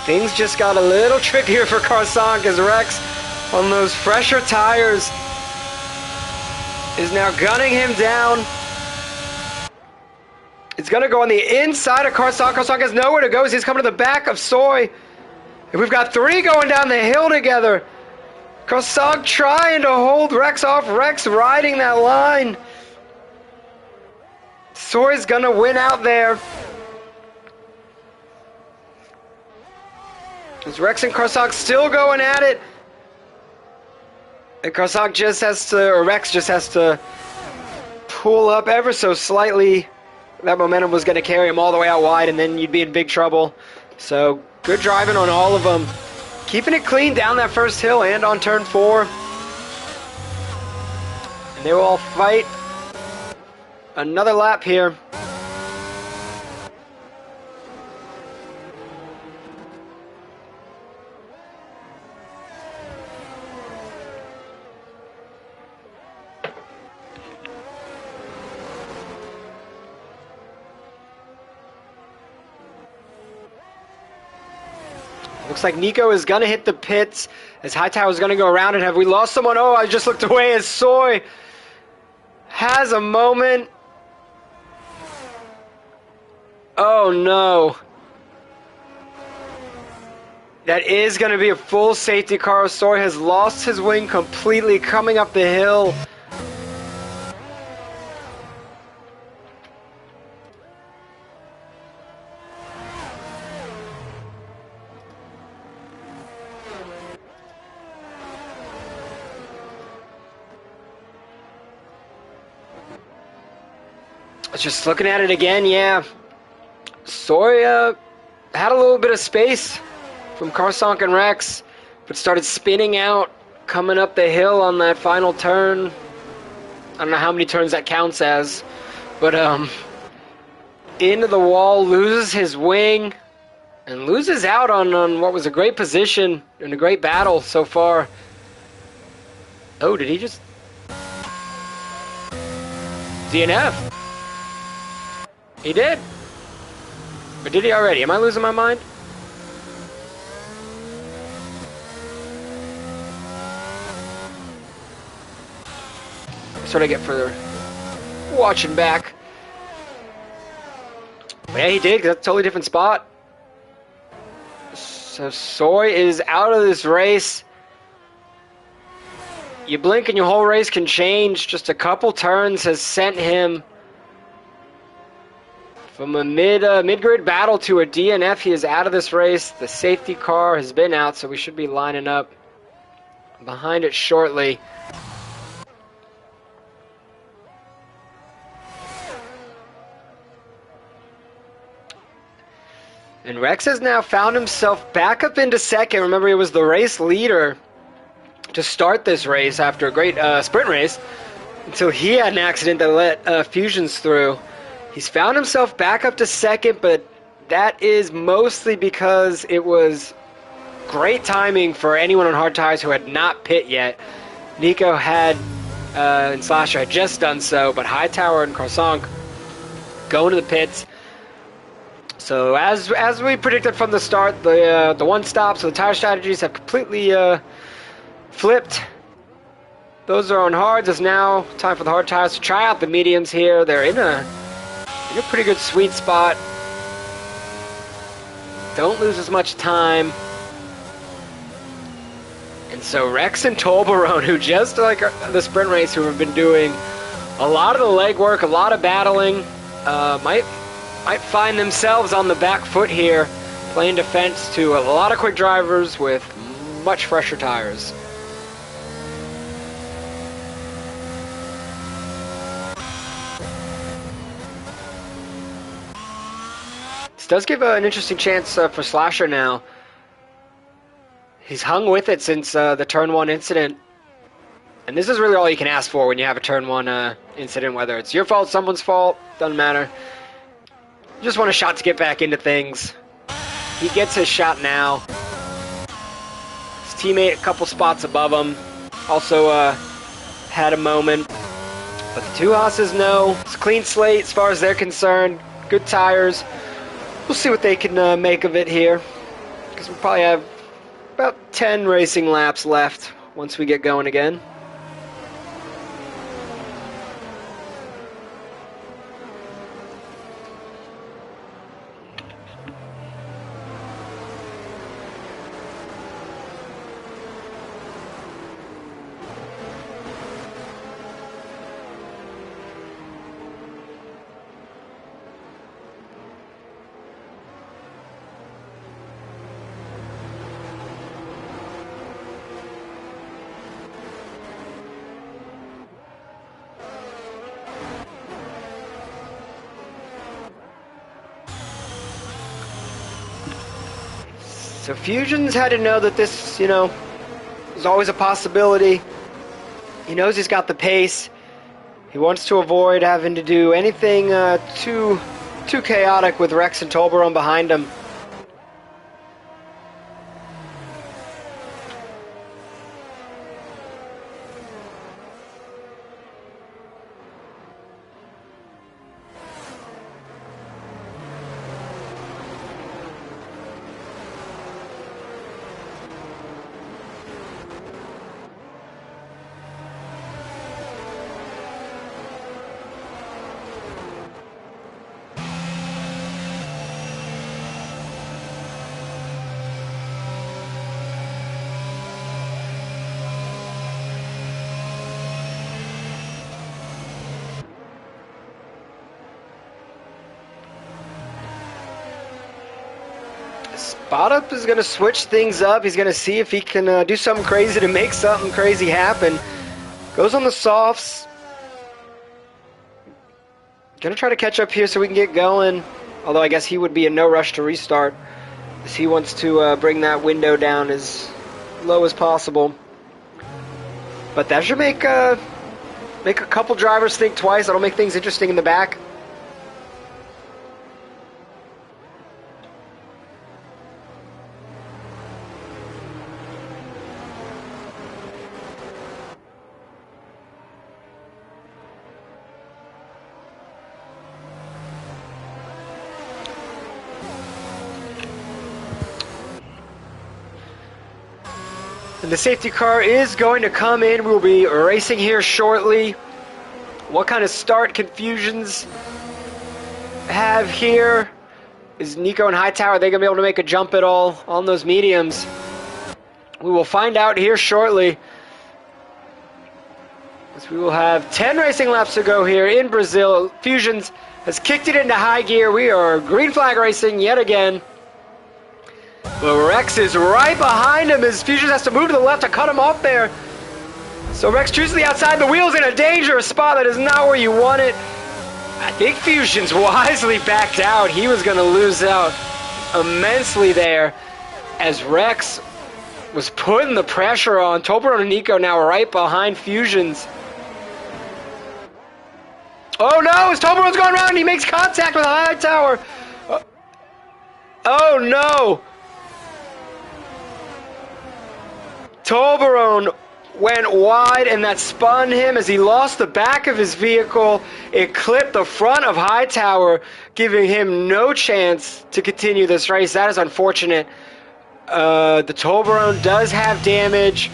Things just got a little trickier for Croissant because Rex, on those fresher tires, is now gunning him down. It's going to go on the inside of Croissant. Croissant has nowhere to go as he's coming to the back of Soy. And we've got three going down the hill together. Croissant trying to hold Rex off. Rex riding that line. Soy's going to win out there. As Rex and Croissant still going at it. And Croissant just has to, or Rex just has to pull up ever so slightly. That momentum was going to carry him all the way out wide, and then you'd be in big trouble. So good driving on all of them. Keeping it clean down that first hill and on turn 4. And they will all fight another lap here. Looks like Nico is going to hit the pits as Hightower is going to go around. And have we lost someone? Oh, I just looked away as Soy has a moment. Oh, no. That is going to be a full safety car. Soy has lost his wing completely coming up the hill. Just looking at it again, yeah. Soy had a little bit of space from Croissant and Rex, but started spinning out, coming up the hill on that final turn. I don't know how many turns that counts as, but into the wall, loses his wing, and loses out on what was a great position and a great battle so far. Oh, did he just... DNF. He did. Or did he already? Am I losing my mind? That's what I get for watching back. But yeah, he did. That's a totally different spot. So Soy is out of this race. You blink and your whole race can change. Just a couple turns has sent him from a mid-grid battle to a DNF. He is out of this race. The safety car has been out, so we should be lining up behind it shortly. And Rex has now found himself back up into second. Remember, he was the race leader to start this race after a great sprint race until he had an accident that let Fusions through. He's found himself back up to second, but that is mostly because it was great timing for anyone on hard tires who had not pit yet. Nico had and Slasher had just done so, but Hightower and Croissant going to the pits. So as we predicted from the start, the one stop, so the tire strategies have completely flipped. Those are on hards. It's now time for the hard tires to try out the mediums here. They're in a pretty good sweet spot. Don't lose as much time. And so Rex and Tolbarone, who just like the sprint race, who have been doing a lot of the legwork, a lot of battling, might find themselves on the back foot here, playing defense to a lot of quick drivers with much fresher tires. This does give an interesting chance for Slasher now. He's hung with it since the Turn 1 incident. And this is really all you can ask for when you have a Turn 1 incident, whether it's your fault, someone's fault, doesn't matter. You just want a shot to get back into things. He gets his shot now. His teammate a couple spots above him also had a moment. But the two Haas's know it's a clean slate as far as they're concerned. Good tires. We'll see what they can make of it here, because we probably have about 10 racing laps left once we get going again. So Fusion's had to know that this, is always a possibility. He knows he's got the pace. He wants to avoid having to do anything too chaotic with Rex and Tolbarone behind him. Spot Up is going to switch things up. He's going to see if he can do something crazy to make something crazy happen. Goes on the softs. Going to try to catch up here so we can get going. Although I guess he would be in no rush to restart, as he wants to bring that window down as low as possible. But that should make a couple drivers think twice. That'll make things interesting in the back. And the safety car is going to come in. We'll be racing here shortly. What kind of start confusions have here? Is Nico and Hightower, are they going to be able to make a jump at all on those mediums? We will find out here shortly, as we will have 10 racing laps to go here in Brazil. Fusions has kicked it into high gear. We are green flag racing yet again. But Rex is right behind him as Fusions has to move to the left to cut him off there. So Rex chooses the outside. The wheel's in a dangerous spot. That is not where you want it. I think Fusions wisely backed out. He was going to lose out immensely there, as Rex was putting the pressure on. Tolbarone and Nico now right behind Fusions. Oh no, as Tolbarone's going around, he makes contact with Hightower. Oh no. Tolbarone went wide, and that spun him as he lost the back of his vehicle. It clipped the front of Hightower, giving him no chance to continue this race. That is unfortunate. The Toblerone does have damage.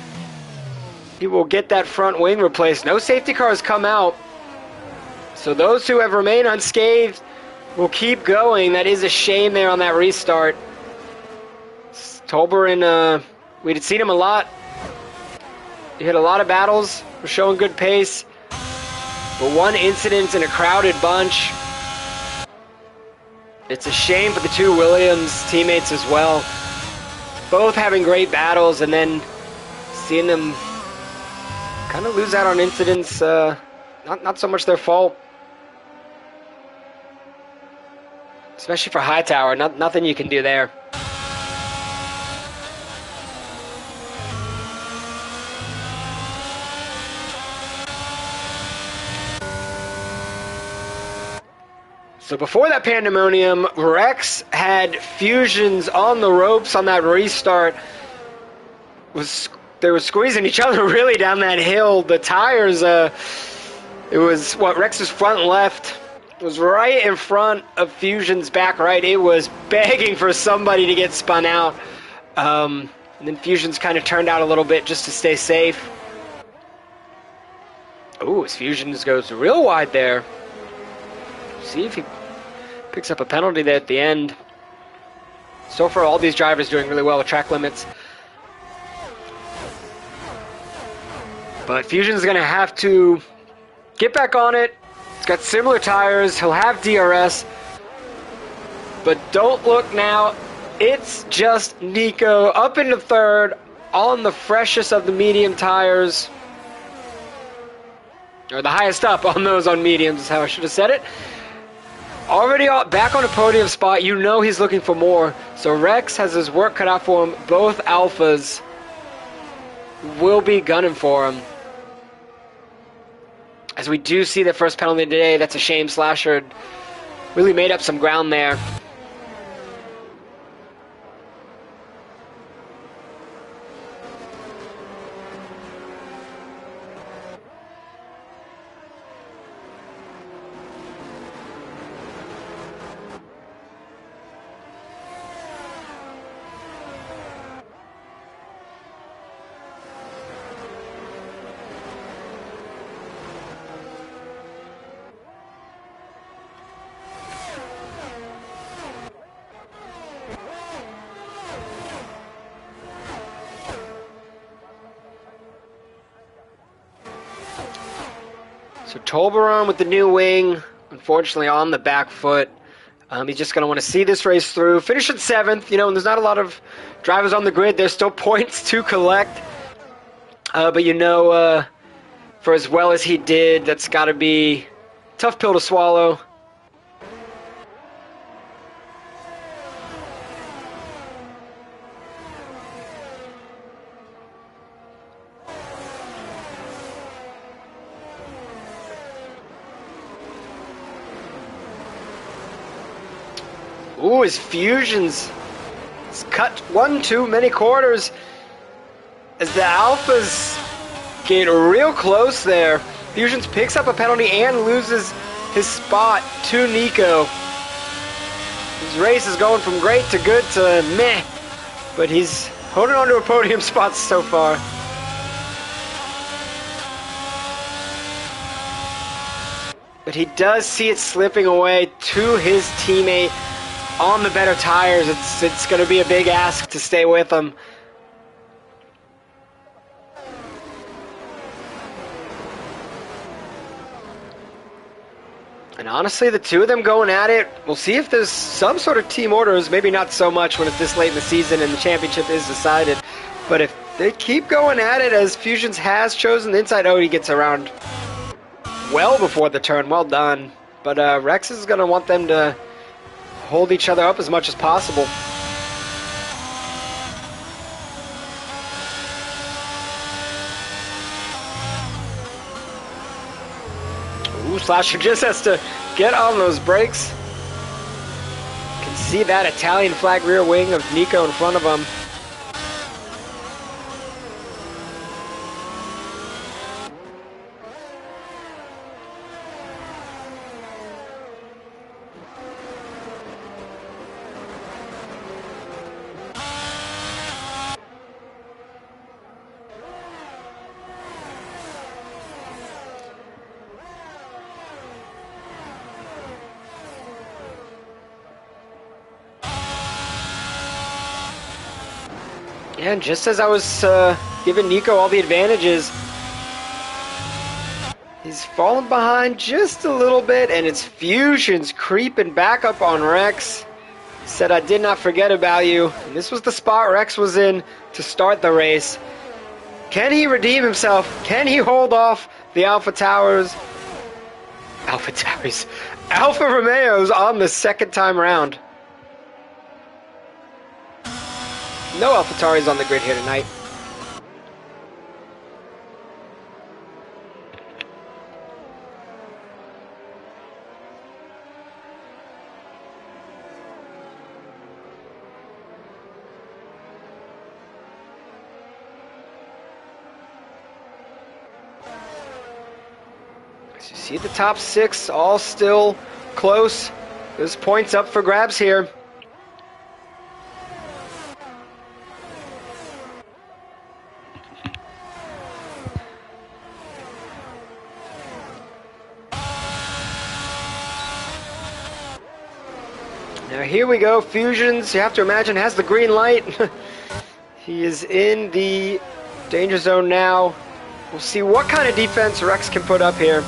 He will get that front wing replaced. No safety cars come out. So those who have remained unscathed will keep going. That is a shame there on that restart. Toblerone, we'd seen him a lot. He hit a lot of battles, was showing good pace. But one incident in a crowded bunch. It's a shame for the two Williams teammates as well. Both having great battles, and then seeing them kind of lose out on incidents. Not so much their fault. Especially for Hightower, nothing you can do there. So before that pandemonium, Rex had Fusions on the ropes on that restart. They were squeezing each other really down that hill. The tires, it was Rex's front left was right in front of Fusion's back right. It was begging for somebody to get spun out. And then Fusion's kind of turned out a little bit just to stay safe. Ooh, as Fusions goes real wide there. See if he picks up a penalty there at the end. So far, all these drivers doing really well with track limits. But Fusion's going to have to get back on it. He's got similar tires. He'll have DRS. But don't look now. It's just Nico up into third on the freshest of the medium tires. Or the highest up on those on mediums is how I should have said it. Already back on a podium spot. You know he's looking for more. So Rex has his work cut out for him. Both Alphas will be gunning for him. As we do see the first penalty today, that's a shame. Slasher really made up some ground there. So Toblerone with the new wing, unfortunately on the back foot. He's just going to want to see this race through. Finish at 7th. You know, and there's not a lot of drivers on the grid. There's still points to collect. But you know, for as well as he did, that's got to be a tough pill to swallow. Ooh, his Fusions. It's cut one too many quarters as the Alphas get real close there. Fusions picks up a penalty and loses his spot to Nico. His race is going from great to good to meh, but he's holding on to a podium spot so far. But he does see it slipping away to his teammate on the better tires. It's going to be a big ask to stay with him. And honestly, the two of them going at it, we'll see if there's some sort of team orders. Maybe not so much when it's this late in the season and the championship is decided. But if they keep going at it, as Fusions has chosen the inside, he gets around well before the turn. Well done. But Rex is going to want them to hold each other up as much as possible. Ooh, Slasher just has to get on those brakes. Can see that Italian flag rear wing of Nico in front of him. Yeah, and just as I was giving Nico all the advantages, he's fallen behind just a little bit, and it's Fusion's creeping back up on Rex. He said, I did not forget about you. And this was the spot Rex was in to start the race. Can he redeem himself? Can he hold off the Alpha Towers? Alfa Romeos on the second time around. No AlphaTauris on the grid here tonight. As you see the top 6 all still close. There's points up for grabs here. Now here we go, Fusions, you have to imagine, has the green light. He is in the danger zone now. We'll see what kind of defense Rex can put up here.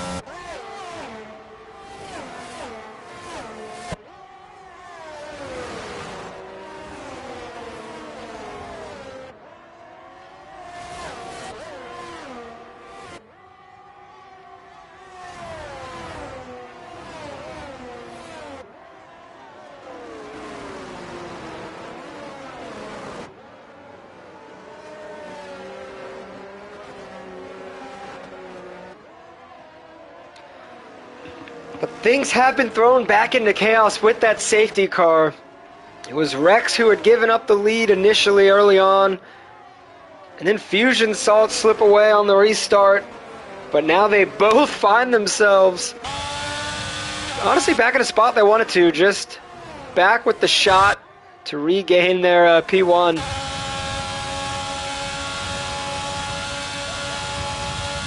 But things have been thrown back into chaos with that safety car. It was Rex who had given up the lead initially early on. And then Fusion saw it slip away on the restart. But now they both find themselves, honestly, back in a spot they wanted to. Just back with the shot to regain their P1.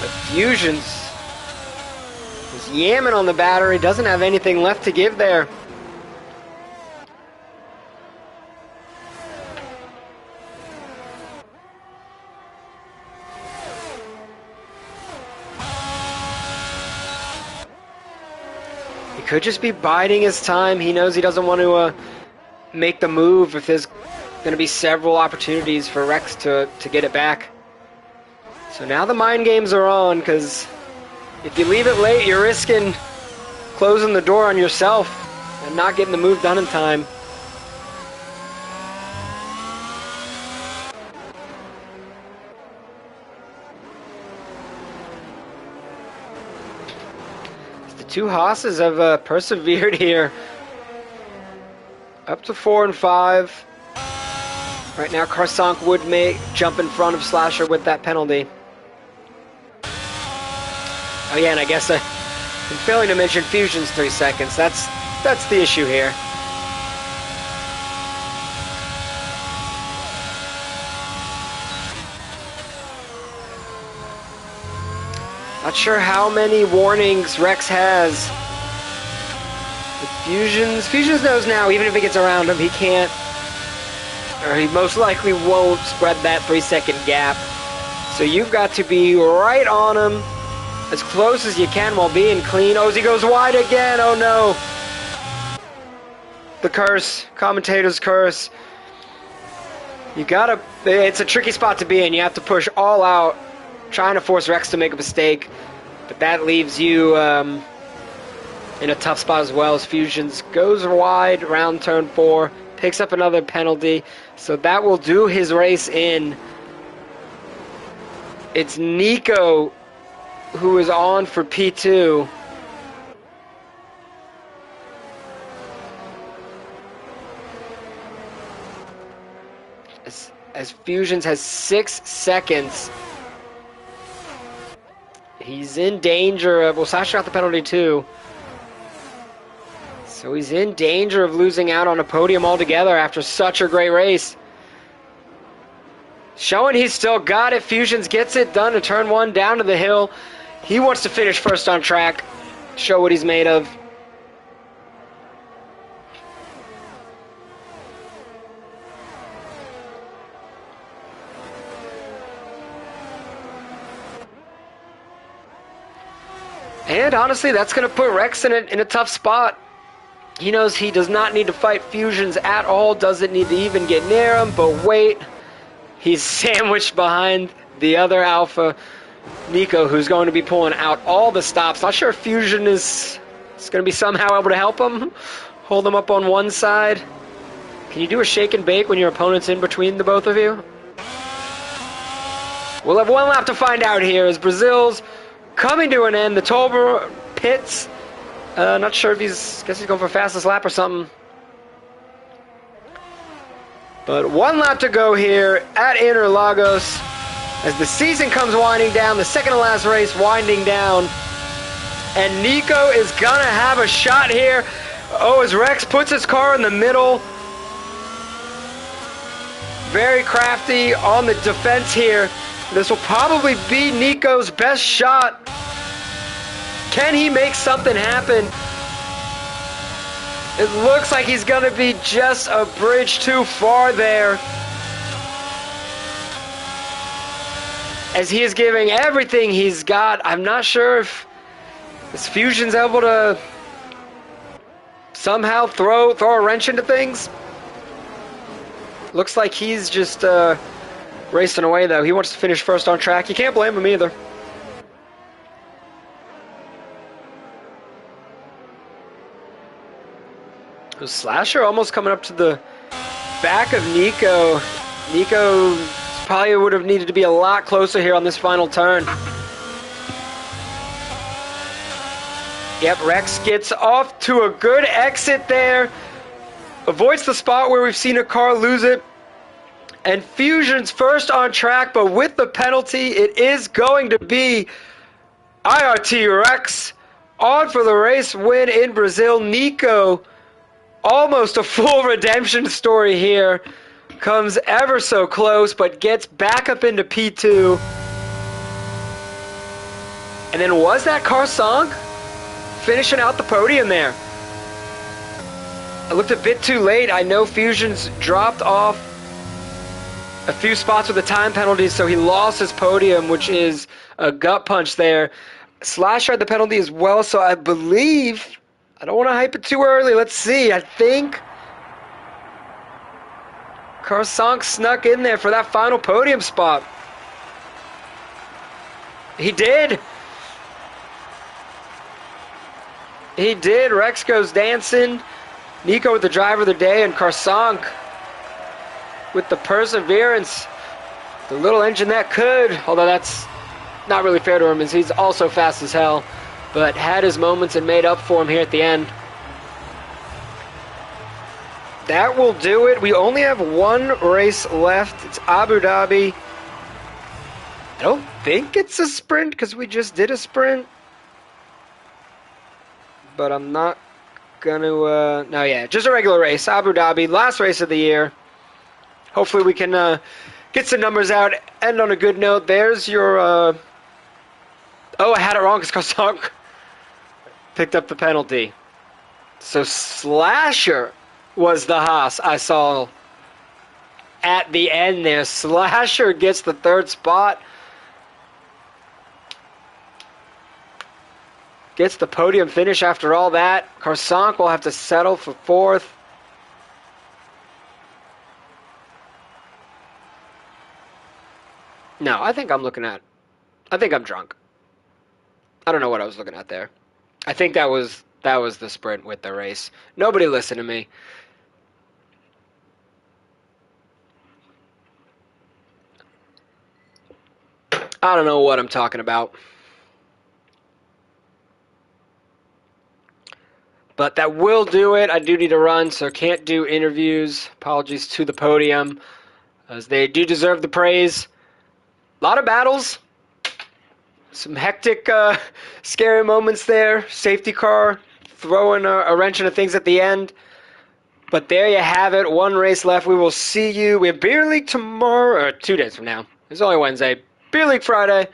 But Fusion's was yamming on the battery, doesn't have anything left to give there. He could just be biding his time. He knows he doesn't want to make the move if there's going to be several opportunities for Rex to get it back. So now the mind games are on, because if you leave it late, you're risking closing the door on yourself and not getting the move done in time. The two Haas's have persevered here. Up to 4 and 5. Right now, Karsank would jump in front of Slasher with that penalty. Oh yeah, and I guess I'm failing to mention Fusion's 3 seconds. That's the issue here. Not sure how many warnings Rex has. With Fusions knows now, even if he gets around him, he can't, or he most likely won't spread that 3-second gap. So you've got to be right on him, as close as you can while being clean. Oh, he goes wide again. Oh no. The curse. Commentator's curse. It's a tricky spot to be in. You have to push all out, trying to force Rex to make a mistake. But that leaves you in a tough spot as well, as Fusions goes wide around turn 4, picks up another penalty. So that will do his race in. It's Nico who is on for P2. As Fusions has 6 seconds. He's in danger of, well, Sasha got the penalty too. So he's in danger of losing out on a podium altogether after such a great race. Showing he's still got it. Fusions gets it done to turn 1 down to the hill. He wants to finish first on track, show what he's made of. And honestly, that's going to put Rex in a tough spot. He knows he does not need to fight Fusions at all, doesn't need to even get near him, but wait, he's sandwiched behind the other Alpha, Nico, who's going to be pulling out all the stops. Not sure if Fusion is going to be somehow able to help him, hold him up on one side. Can you do a shake and bake when your opponent's in between the both of you? We'll have one lap to find out here as Brazil's coming to an end. The Tolbert pits. Not sure if guess he's going for fastest lap or something. But one lap to go here at Interlagos as the season comes winding down. The second to last race winding down. And Nico is going to have a shot here. Oh, as Rex puts his car in the middle. Very crafty on the defense here. This will probably be Nico's best shot. Can he make something happen? It looks like he's going to be just a bridge too far there. As he is giving everything he's got. I'm not sure if this Fusion's able to somehow throw a wrench into things. Looks like he's just racing away, though. He wants to finish first on track. You can't blame him either. Slasher almost coming up to the back of Nico. Nico probably would have needed to be a lot closer here on this final turn. Yep, Rex gets off to a good exit there. Avoids the spot where we've seen a car lose it. And Fusion's first on track, but with the penalty, it is going to be IRT Rex on for the race win in Brazil. Nico, almost a full redemption story here. Comes ever so close, but gets back up into P2. And then was that Karsong finishing out the podium there? I looked a bit too late. I know Fusion's dropped off a few spots with the time penalties, so he lost his podium, which is a gut punch there. Slasher had the penalty as well, so I believe, I don't want to hype it too early. Let's see. I think Karsong snuck in there for that final podium spot. He did. He did. Rex goes dancing. Nico with the driver of the day, and Karsong with the perseverance. The little engine that could, although that's not really fair to him, as he's also fast as hell, but had his moments and made up for him here at the end. That will do it. We only have one race left. It's Abu Dhabi. I don't think it's a sprint because we just did a sprint. But I'm not going to... no, yeah, just a regular race. Abu Dhabi, last race of the year. Hopefully we can get some numbers out. End on a good note. There's your... oh, I had it wrong because Karsong picked up the penalty. So Slasher was the Haas I saw at the end there. Slasher gets the third spot. Gets the podium finish after all that. Karsong will have to settle for fourth. No, I think I'm drunk. I don't know what I was looking at there. I think that was the sprint with the race. Nobody listened to me. I don't know what I'm talking about. But that will do it. I do need to run, so can't do interviews. Apologies to the podium, as they do deserve the praise. A lot of battles. Some hectic, scary moments there. Safety car throwing a wrench into things at the end. But there you have it. One race left. We will see you. We have Beer League tomorrow, or 2 days from now. It's only Wednesday. Beer League Friday.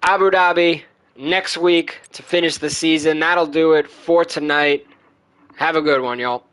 Abu Dhabi next week to finish the season. That'll do it for tonight. Have a good one, y'all.